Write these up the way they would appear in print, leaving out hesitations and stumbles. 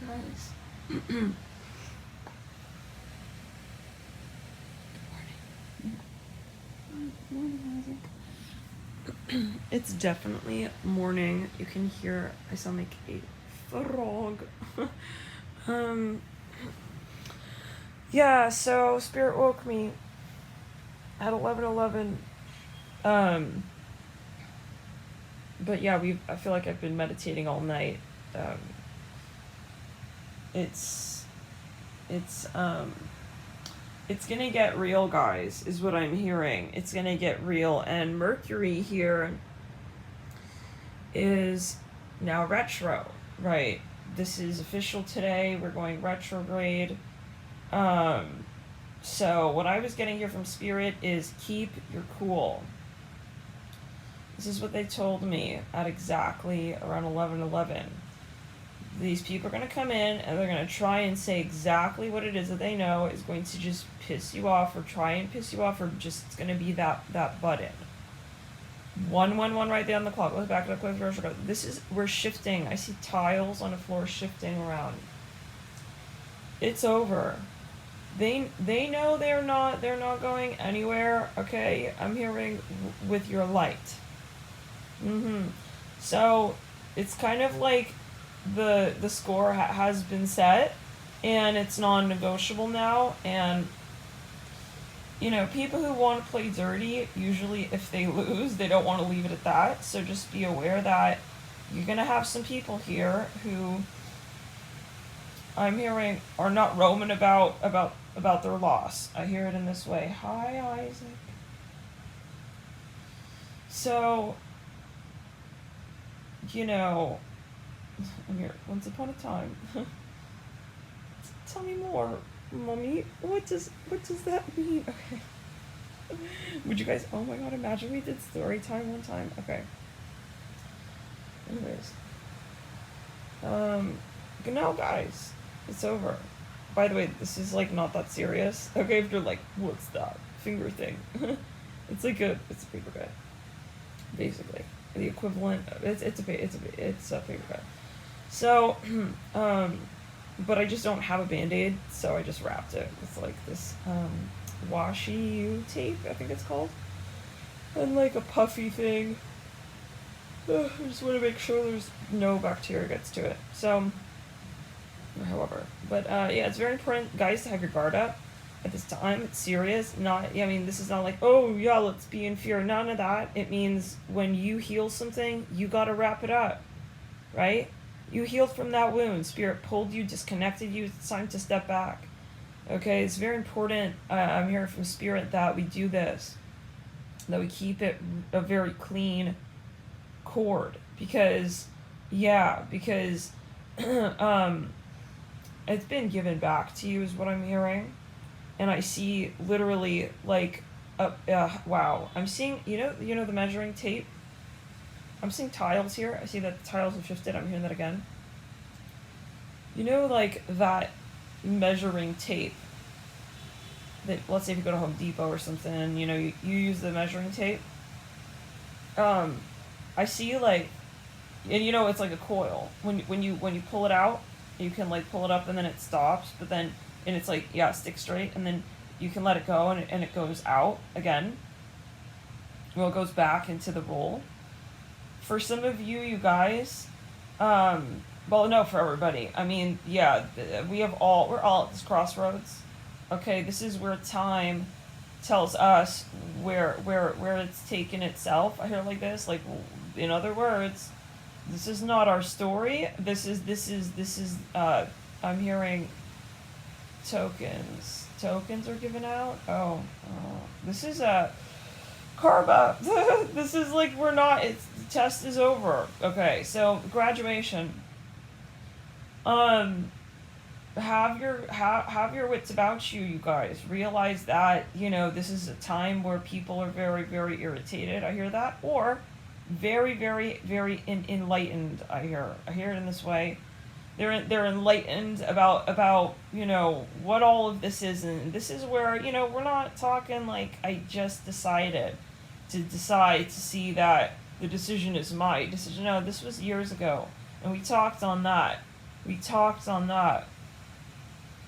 guys. Good morning, Isaac. It's definitely morning. You can hear I sound like a frog. Yeah, so Spirit woke me at 11:11. But yeah, I feel like I've been meditating all night. It's gonna get real, guys, is what I'm hearing. It's gonna get real, and Mercury here is now retro, right? This is official today. We're going retrograde. So what I was getting here from Spirit is keep your cool. This is what they told me at exactly around 11:11. These people are going to come in and they're going to try and say exactly what it is that they know is going to just piss you off, or try and piss you off, or just it's going to be that button. 111 right there on the clock. Let's back it up with retrograde. We're shifting. I see tiles on the floor shifting around. It's over. They know they're not going anywhere. Okay, I'm hearing with your light. So it's kind of like the score has been set, and it's non-negotiable now. And people who want to play dirty, usually if they lose, they don't want to leave it at that. So just be aware that you're gonna have some people here who I'm hearing are not roaming about their loss. I hear it in this way. Hi, Isaac. So, I'm here. Once upon a time. Tell me more, Mommy. What does that mean? Okay. Would you guys? Oh my God! Imagine we did story time one time. Okay. Anyways. Good now, guys. It's over. By the way, this is not that serious. Okay, if you're like, what's that finger thing? it's a paper cut, basically the equivalent. It's a paper cut. So, but I just don't have a Band-Aid, so I just wrapped it with this washi tape, I think it's called, and a puffy thing. I just want to make sure there's no bacteria gets to it. So. However, but yeah, it's very important, guys, to have your guard up at this time. It's serious. This is not like, oh yeah, let's be in fear. None of that. It means when you heal something, you gotta wrap it up, right? You healed from that wound. Spirit pulled you, disconnected you. It's time to step back. Okay, it's very important. I'm hearing from Spirit that we do this, that we keep it a very clean cord, because it's been given back to you is what I'm hearing. And I see literally wow. I'm seeing, the measuring tape. I'm seeing tiles here. I see that the tiles have shifted. I'm hearing that again. That measuring tape. That, let's say if you go to Home Depot or something, you use the measuring tape. I see and it's like a coil. When you pull it out, you can pull it up and then it stops, but then, and it's stick straight, and then you can let it go and it goes out again. Well, it goes back into the roll. For some of you guys, well, no, for everybody. We're all at this crossroads. Okay, this is where time tells us where it's taken itself. I hear it like this, in other words, this is not our story. This is I'm hearing tokens. Tokens are given out. Oh. This is karma. This is we're not, the test is over. Okay, so graduation. Have your wits about you, you guys. Realize that, this is a time where people are very, very irritated. I hear that. Or very, very, very enlightened. I hear it in this way. They're enlightened about what all of this is, and this is where we're not talking I just decided to see that the decision is my decision. No, this was years ago, and we talked on that. We talked on that.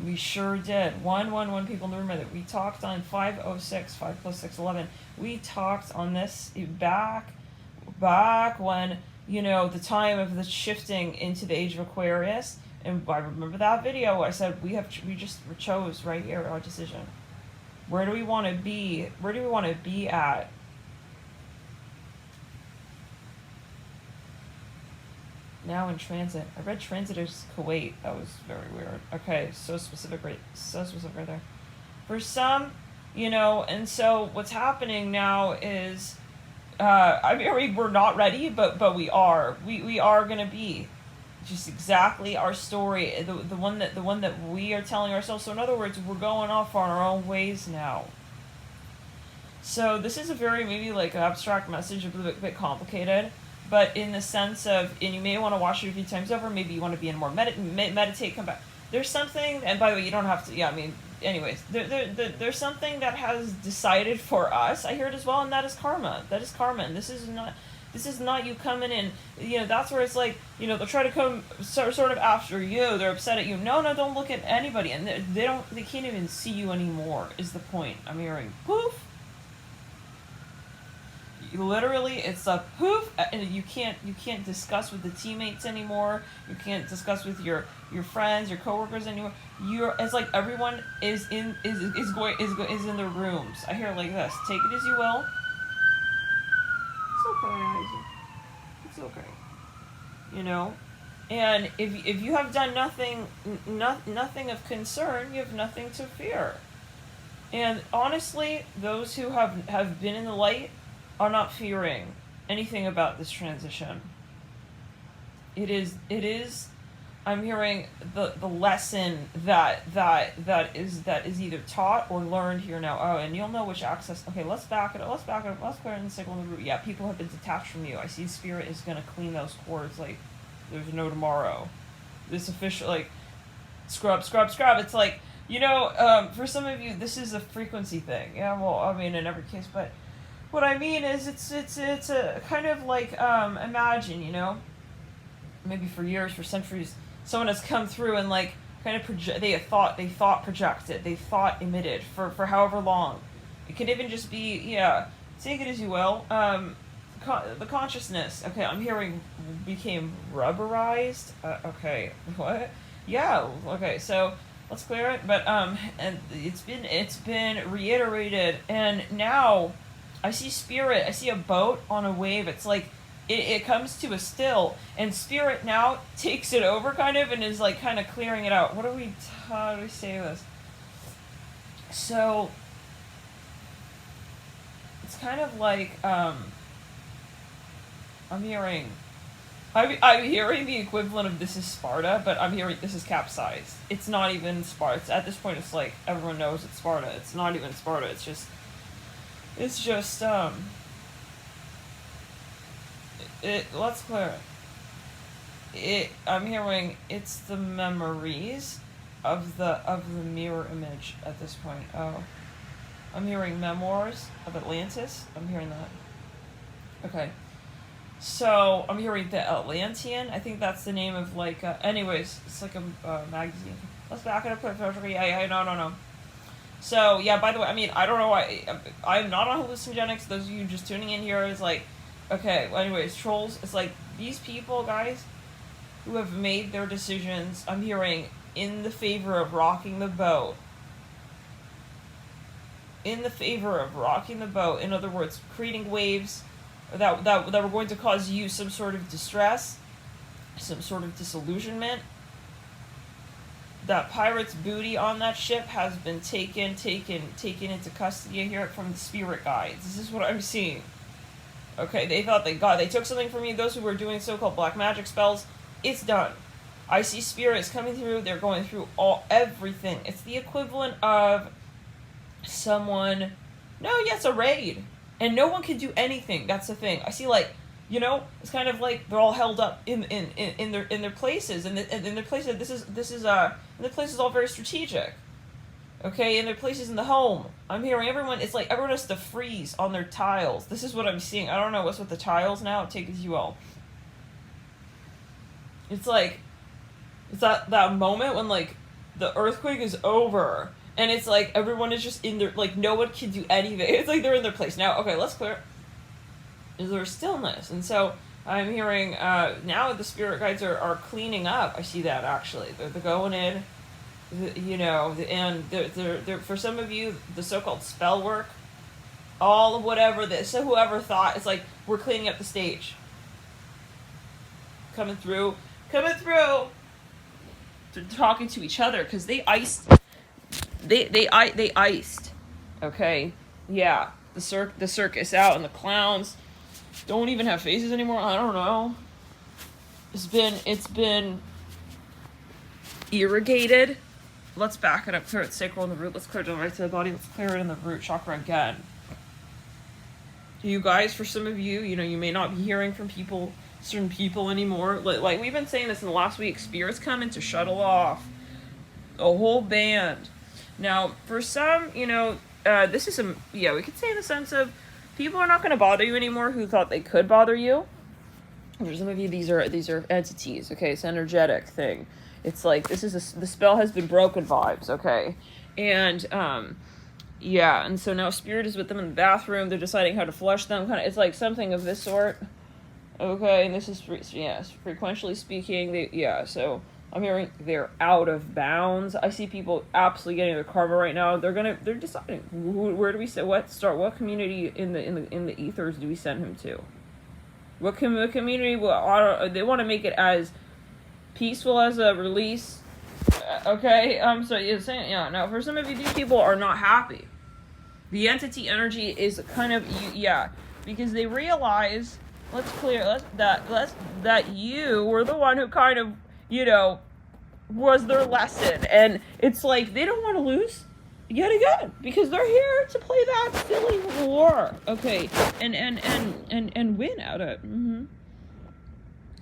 We sure did. 111 people in the room. We talked on 506, 5 plus 6, 11. We talked on this back when, you know, the time of the shifting into the age of Aquarius. And I remember that video. I said we just chose right here our decision. Where do we want to be? Where do we want to be at? Now in transit. I read transit is Kuwait. That was very weird. Okay, so specific right there. For some, you know, and so what's happening now is, I mean, we're not ready, but we are. We are gonna be just exactly our story, the one that we are telling ourselves. So in other words, we're going off on our own ways now. So this is a very maybe like abstract message, a bit complicated. But in the sense of, and you may want to watch it a few times over, maybe you want to be in more meditate, come back. There's something, and by the way, you don't have to, yeah, I mean, anyways, there's something that has decided for us, I hear it as well, and that is karma. That is karma, and this is not you coming in, you know, that's where it's like, you know, they'll try to come sort of after you, they're upset at you. No, don't look at anybody, and they can't even see you anymore, is the point. I'm hearing, poof. Literally, it's a poof, and you can't discuss with the teammates anymore. You can't discuss with your friends, your coworkers anymore. It's like everyone is in their rooms. I hear it like this: take it as you will. It's okay, Isaac. It's okay. You know, and if you have done nothing of concern, you have nothing to fear. And honestly, those who have been in the light are not fearing anything about this transition. It is I'm hearing the lesson that is either taught or learned here now. Oh, and you'll know which access. Okay, let's back it up. Let's clear in the cycle of the root. Yeah, people have been detached from you. I see spirit is gonna clean those cords like there's no tomorrow. This official, like, scrub. It's like, you know, for some of you, this is a frequency thing. Yeah, well, I mean, in every case, but what I mean is it's a kind of like, imagine, you know, maybe for years, for centuries, someone has come through and like kind of they thought projected, they thought emitted for however long. It could even just be, yeah, take it as you will. The consciousness, okay, I'm hearing became rubberized. Okay, what? Yeah, okay, so let's clear it. But and it's been reiterated, and now I see spirit. I see a boat on a wave. It's like it comes to a still, and spirit now takes it over, kind of, and is like kind of clearing it out. How do we say this? So it's kind of like I'm hearing the equivalent of this is Sparta, but I'm hearing this is capsized. It's not even Sparta. At this point, it's like everyone knows it's Sparta. It's not even Sparta. It's just let's clear it. I'm hearing it's the memories of the mirror image at this point. Oh, I'm hearing memoirs of Atlantis. I'm hearing that. Okay. So I'm hearing the Atlantean. I think that's the name of like. Anyways, it's like a magazine. Let's back it up. Yeah. No. So yeah. By the way, I mean I don't know why I'm not on hallucinogenics. Those of you just tuning in here is like, okay. Well, anyways, trolls. It's like these people, guys, who have made their decisions. I'm hearing in the favor of rocking the boat. In the favor of rocking the boat. In other words, creating waves that were going to cause you some sort of distress, some sort of disillusionment. That pirate's booty on that ship has been taken into custody. I hear it from the spirit guides. This is what I'm seeing. Okay, they thought they took something from me. Those who were doing so-called black magic spells, it's done. I see spirits coming through. They're going through everything. It's the equivalent of someone. No, yes, a raid. And no one can do anything. That's the thing. I see, like, you know, it's kind of like they're all held up in their places, and in their places. This is their places all very strategic. Okay, in their places in the home. I'm hearing everyone. It's like everyone has to freeze on their tiles. This is what I'm seeing. I don't know what's with the tiles now. Take it as you will. It's like It's that moment when, like, the earthquake is over, and it's like everyone is just in their, like, no one can do anything. It's like they're in their place. Now, okay, let's clear. Is there stillness? And so I'm hearing, now the spirit guides are cleaning up. I see that, actually. They're going in, and they're for some of you, the so-called spell work, all of whatever this, so whoever thought, it's like, we're cleaning up the stage. Coming through. They're talking to each other, because they iced. They iced. Okay? Yeah. The circus out, and the clowns don't even have faces anymore. I don't know. It's been irrigated. Let's back it up. Clear it sacral in the root. Let's clear it down right to the body. Let's clear it in the root chakra again. You guys, for some of you, you may not be hearing from certain people anymore. Like we've been saying this in the last week, spirits coming to shuttle off a whole band. Now, for some, this is we could say in the sense of people are not going to bother you anymore who thought they could bother you. For some of you, these are entities. Okay, it's an energetic thing. It's like the spell has been broken vibes. Okay, and and so now spirit is with them in the bathroom. They're deciding how to flush them. It's like something of this sort. Okay, and this is frequentially speaking. So I'm hearing they're out of bounds. I see people absolutely getting their karma right now. They're deciding where do we say what community in the ethers do we send him to? What community? They want to make it as peaceful as a release. Okay, so you're saying now for some of you, these people are not happy. The entity energy is kind of because they realize. Let's clear that you were the one who kind of, was their lesson. And it's like they don't want to lose yet again, because they're here to play that silly war. Okay. And win out of it. Mm-hmm.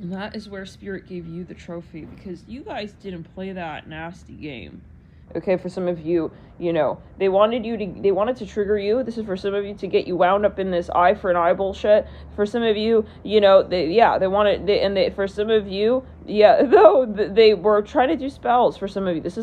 And that is where spirit gave you the trophy, because you guys didn't play that nasty game. Okay, for some of you, they wanted to trigger you. This is for some of you to get you wound up in this eye for an eye bullshit. For some of you, for some of you, they were trying to do spells. For some of you, this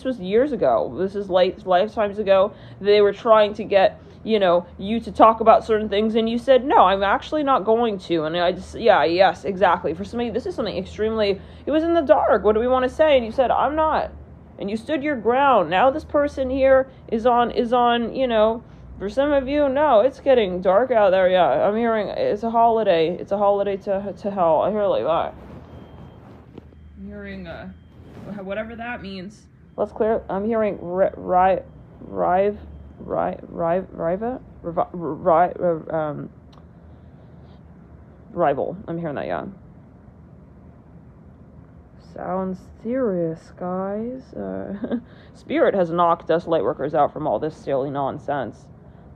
was years ago. This is lifetimes ago. They were trying to get, you to talk about certain things, and you said, no, I'm actually not going to. And yes, exactly. For some of you, this is something extremely, it was in the dark. What do we want to say? And you said, I'm not. And you stood your ground. Now this person here is on, for some of you, no, it's getting dark out there. Yeah, I'm hearing it's a holiday. It's a holiday to hell. I hear it like that. I'm hearing, whatever that means. Let's clear. I'm hearing rival. I'm hearing that, yeah. Sounds serious, guys. Spirit has knocked us lightworkers out from all this silly nonsense.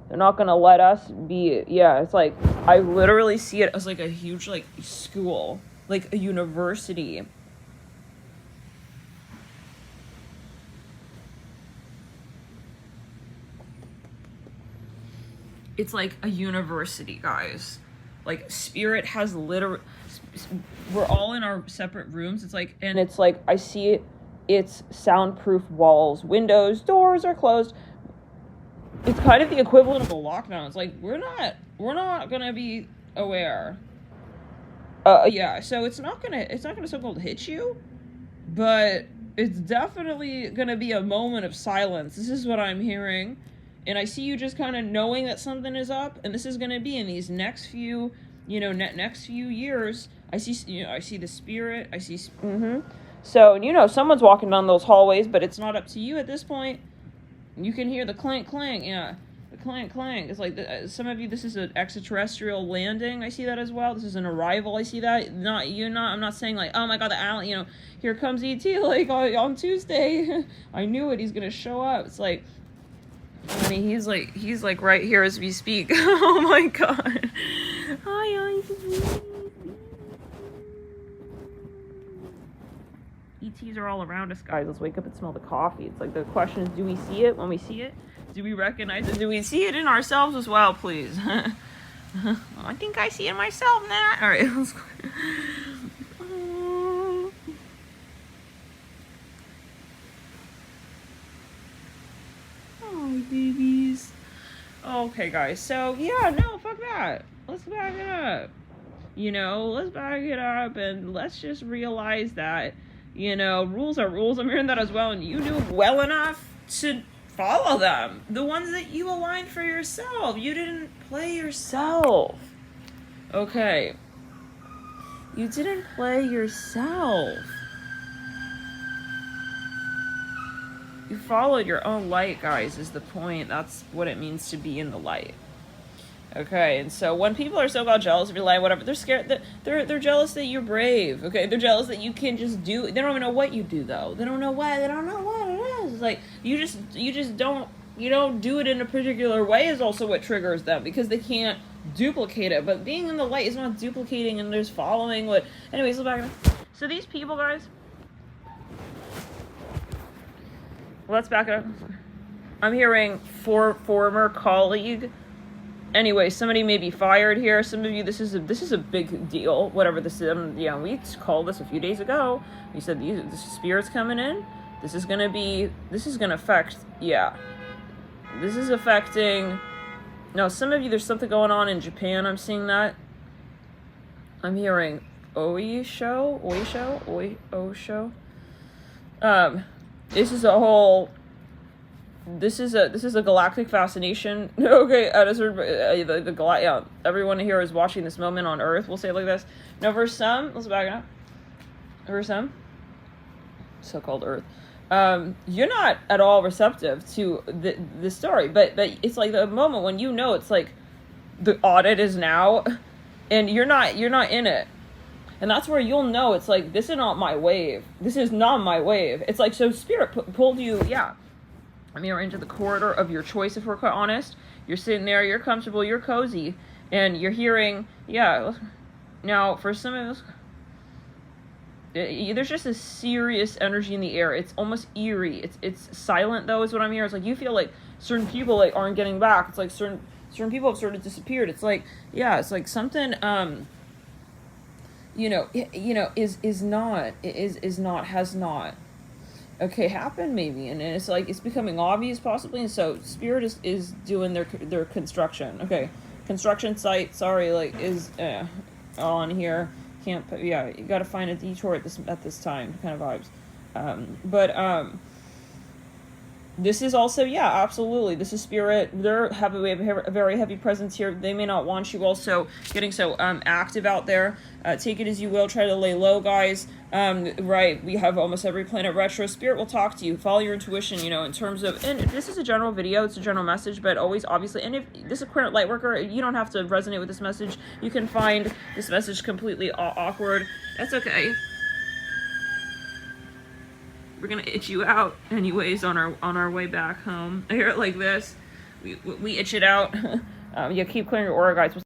They're not gonna let us be. Yeah, it's like I literally see it as like a huge school, like a university. It's like a university, guys. Like spirit has literally. We're all in our separate rooms. It's like I see it. It's soundproof walls, windows, doors are closed. It's kind of the equivalent of a lockdown. It's like we're not gonna be aware. So it's not gonna so-called hit you, but it's definitely gonna be a moment of silence. This is what I'm hearing, and I see you just kind of knowing that something is up, and this is gonna be in these next few. Next few years, I see the spirit, I see, So, someone's walking down those hallways, but it's not up to you at this point. You can hear the clank, clank, the clank, clank. It's like, some of you, this is an extraterrestrial landing, I see that as well. This is an arrival, I see that. I'm not saying like, oh my god, the alien, here comes E.T., like, on Tuesday. I knew it, he's gonna show up. It's like, I mean, he's like right here as we speak. Oh my god. Hi, ETs are all around us, guys. Let's wake up and smell the coffee. It's like the question is, do we see it when we see it? Do we recognize it? Do we see it in ourselves as well, please? I think I see it myself, Nat. All right, let's go. Okay, guys. So, yeah, no, fuck that. Let's back it up. You know, let's back it up and let's just realize that, you know, rules are rules. I'm hearing that as well. And you do well enough to follow them. The ones that you aligned for yourself. You didn't play yourself. Okay. You didn't play yourself. You followed your own light, guys, is the point. That's what it means to be in the light. Okay, and so when people are so-called jealous of your light, whatever, they're scared, they're jealous that you're brave, okay? They're jealous that you can just do, they don't even know what you do, though. They don't know what it is. Like, you just don't, you don't do it in a particular way is also what triggers them, because they can't duplicate it. But being in the light is not duplicating and just following what, anyways, let's back it up. So these people, guys, let's back it up. I'm hearing former colleague. Anyway, somebody may be fired here. Some of you, this is a big deal. Whatever this is, yeah, we called this a few days ago. We said this spirit's coming in. This is gonna affect. Yeah, this is affecting. No, some of you, there's something going on in Japan. I'm seeing that. I'm hearing Oisho. This is a whole. This is a galactic fascination. Okay, yeah, everyone here is watching this moment on Earth. We'll say it like this. Now, for some, let's back it up. For some, so-called Earth, you're not at all receptive to the story. But it's like the moment when you know it's like the audit is now, and you're not in it. And that's where you'll know it's like, this is not my wave. This is not my wave. It's like, so Spirit pulled you, yeah. I mean, you're into the corridor of your choice, if we're quite honest. You're sitting there, you're comfortable, you're cozy, and you're hearing, yeah. Now, for some of us, there's just a serious energy in the air. It's almost eerie. It's silent, though, is what I'm hearing. It's like you feel like certain people like aren't getting back. It's like certain people have sort of disappeared. It's like, yeah, it's like something, has not. Okay, happened maybe, and it's like it's becoming obvious possibly, and so Spirit is doing their construction. Okay, construction site. Sorry, like is on here. Can't. Yeah, you got to find a detour at this time. Kind of vibes. But this is also, yeah, absolutely. This is Spirit. We have a very heavy presence here. They may not want you also getting so active out there. Take it as you will. Try to lay low, guys. Right, we have almost every planet retro. Spirit will talk to you. Follow your intuition, in terms of, and this is a general video. It's a general message, but always, obviously, and if this is a current light worker, you don't have to resonate with this message. You can find this message completely awkward. That's okay. We're gonna itch you out anyways on our way back home. I hear it like this. We itch it out. Yeah, keep clearing your aura, guys.